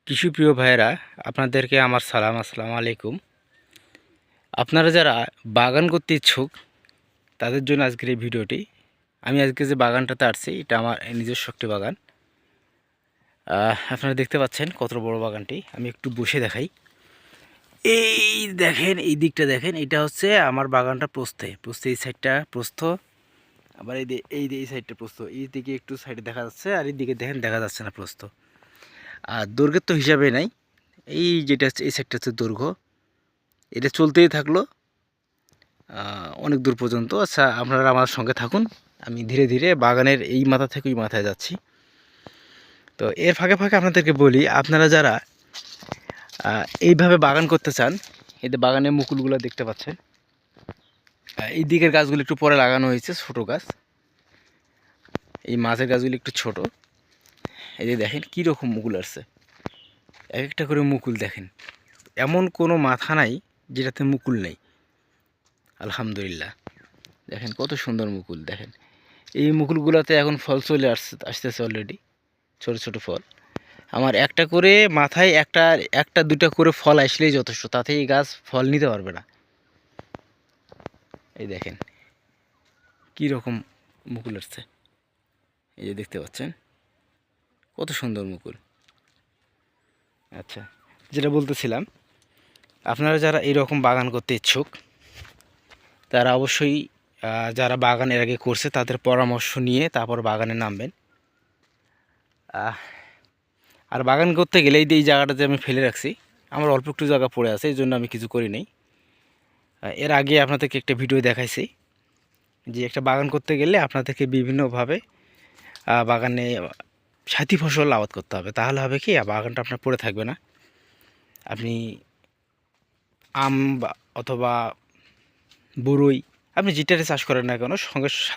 কৃষিপ্রিয় ভাইয়েরা, আপনাদেরকে আমার সালাম, আসসালামু আলাইকুম। আপনারা যারা বাগান করতে ইচ্ছুক তাদের জন্য আজকের এই ভিডিওটি। আমি আজকে যে বাগানটাতে আসছি এটা আমার নিজস্ব একটি বাগান। আপনারা দেখতে পাচ্ছেন কত বড় বাগানটি। আমি একটু বসে দেখাই। এই দেখেন, এই দিকটা দেখেন, এটা হচ্ছে আমার বাগানটা প্রস্থে এই সাইডটা প্রস্থ, আবার এই সাইডটা প্রস্থ। এই দিকে একটু সাইডে দেখা যাচ্ছে, আর এই দিকে দেখেন দেখা যাচ্ছে না প্রস্থ। আর দৈর্ঘ্যের তো হিসাবে নাই। এই যেটা হচ্ছে এই সাইডটা হচ্ছে দৈর্ঘ্য। এটা চলতেই থাকলো অনেক দূর পর্যন্ত। আচ্ছা, আপনারা আমার সঙ্গে থাকুন। আমি ধীরে ধীরে বাগানের এই মাথা থেকে ওই মাথায় যাচ্ছি। তো এর ফাঁকে ফাঁকে আপনাদেরকে বলি, আপনারা যারা এইভাবে বাগান করতে চান, এতে বাগানের মুকুলগুলো দেখতে পাচ্ছেন। এই দিকের গাছগুলো একটু পরে লাগানো হয়েছে, ছোট গাছ। এই মাঝের গাছগুলো একটু ছোট। এই যে দেখেন কীরকম মুকুল আসছে, এক একটা করে মুকুল দেখেন। এমন কোনো মাথা নাই যেটাতে মুকুল নেই। আলহামদুলিল্লাহ, দেখেন কত সুন্দর মুকুল। দেখেন এই মুকুলগুলোতে এখন ফল চলে আসতেছে অলরেডি, ছোট ছোট ফল। আমার একটা করে মাথায় একটা দুটা করে ফল আসলেই যথেষ্ট, তাতে এই গাছ ফল নিতে পারবে না। এই দেখেন কী রকম মুকুল আসছে, এই যে দেখতে পাচ্ছেন কত সুন্দর মুকুল। আচ্ছা, যেটা বলতেছিলাম, আপনারা যারা এইরকম বাগান করতে ইচ্ছুক তারা অবশ্যই যারা বাগান এর আগে করছে তাদের পরামর্শ নিয়ে তারপর বাগানে নামবেন। আর বাগান করতে গেলে এই জায়গাটাতে আমি ফেলে রাখছি, আমার অল্প একটু জায়গা পড়ে আছে, এই জন্য আমি কিছু করি নাই। এর আগে আপনাদেরকে একটা ভিডিও দেখাইছি যে একটা বাগান করতে গেলে আপনাদেরকে বিভিন্নভাবে বাগানে সাথী ফসল আবাদ করতে হবে। তাহলে হবে কি, বাগানটা আপনার পড়ে থাকবে না। আপনি আম অথবা বরই, আপনি যেটারে চাষ করেন না কেন,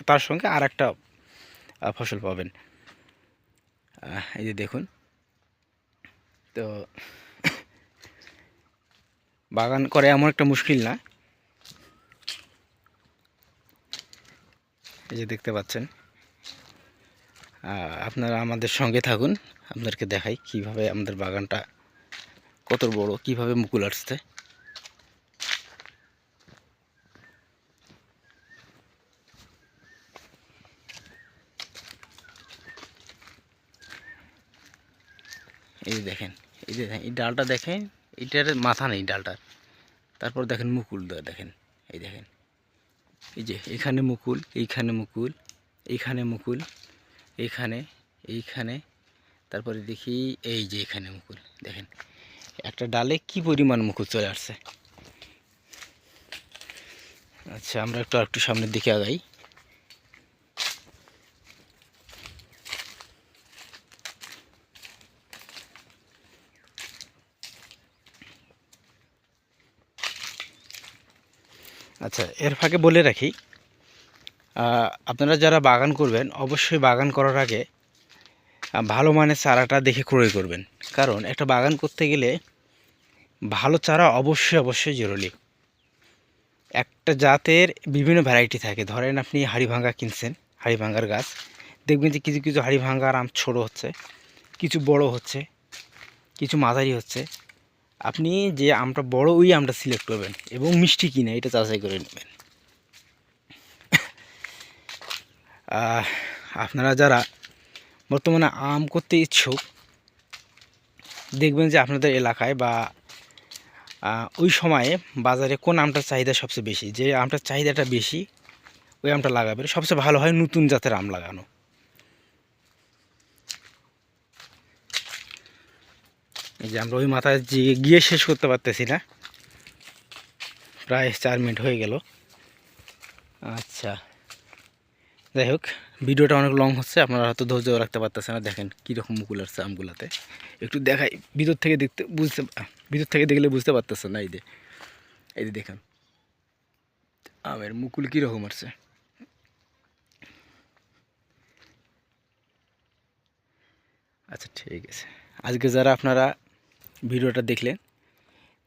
তার সঙ্গে আর একটা ফসল পাবেন। এই যে দেখুন, তো বাগান করে এমন একটা মুশকিল না। এই যে দেখতে পাচ্ছেন, আপনারা আমাদের সঙ্গে থাকুন, আপনাদেরকে দেখাই কিভাবে আমাদের বাগানটা কত বড়, কিভাবে মুকুল আসছে। এই যে দেখেন, এই ডালটা দেখেন, এটার মাথা নেই ডালটার। তারপর দেখেন মুকুল দেখেন, এই দেখেন, এই যে এখানে মুকুল, এইখানে মুকুল, এইখানে মুকুল, এইখানে, তারপরে দেখি এই যে এখানে মুকুল। দেখেন একটা ডালে কি পরিমাণ মুকুল চলে আসছে। আচ্ছা, আমরা একটু সামনের দিকে আগাই। আচ্ছা, এর ফাঁকে বলে রাখি, আপনারা যারা বাগান করবেন অবশ্যই বাগান করার আগে ভালো মানের চারাটা দেখে ক্রয় করবেন। কারণ একটা বাগান করতে গেলে ভালো চারা অবশ্যই জরুরি। একটা জাতের বিভিন্ন ভ্যারাইটি থাকে। ধরেন আপনি হাড়িভাঙ্গা কিনছেন, হাড়িভাঙ্গার গাছ, দেখবেন যে কিছু কিছু হাড়িভাঙ্গার আম ছোটো হচ্ছে, কিছু বড় হচ্ছে, কিছু মাঝারি হচ্ছে। আপনি যে আমটা বড়, ওই আমটা সিলেক্ট করবেন এবং মিষ্টি কিনে এটা যাচাই করে নেবেন। আপনারা যারা বর্তমানে আম করতে ইচ্ছুক, দেখবেন যে আপনাদের এলাকায় বা ওই সময়ে বাজারে কোন আমটার চাহিদা সবচেয়ে বেশি, যে আমটার চাহিদাটা বেশি ওই আমটা লাগাবেন। সবচেয়ে ভালো হয় নতুন জাতের আম লাগানো। এই যে আমরা ওই মাথায় গিয়ে শেষ করতে পারতেছি না, প্রায় 4 মিনিট হয়ে গেল। আচ্ছা, যাই হোক, ভিডিওটা অনেক লং হচ্ছে, আপনারা হয়তো ধৈর্য রাখতে পারতেছে না। দেখেন কীরকম মুকুল আসছে আমগুলাতে, একটু দেখাই। ভিতর থেকে দেখলে বুঝতে পারতেছে না। এই যে দেখেন আমের মুকুল কীরকম আসছে। আচ্ছা, ঠিক আছে। আজকে যারা আপনারা ভিডিওটা দেখলেন,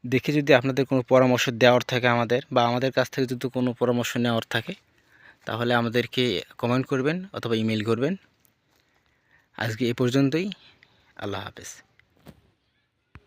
দেখে যদি আপনাদের কোনো পরামর্শ দেওয়ার থাকে আমাদের, বা আমাদের কাছ থেকে যদি কোনো পরামর্শ নেওয়ার থাকে, তাহলে আমাদেরকে কমেন্ট করবেন অথবা ইমেল করবেন। আজকে এ পর্যন্তই। আল্লাহ হাফেজ।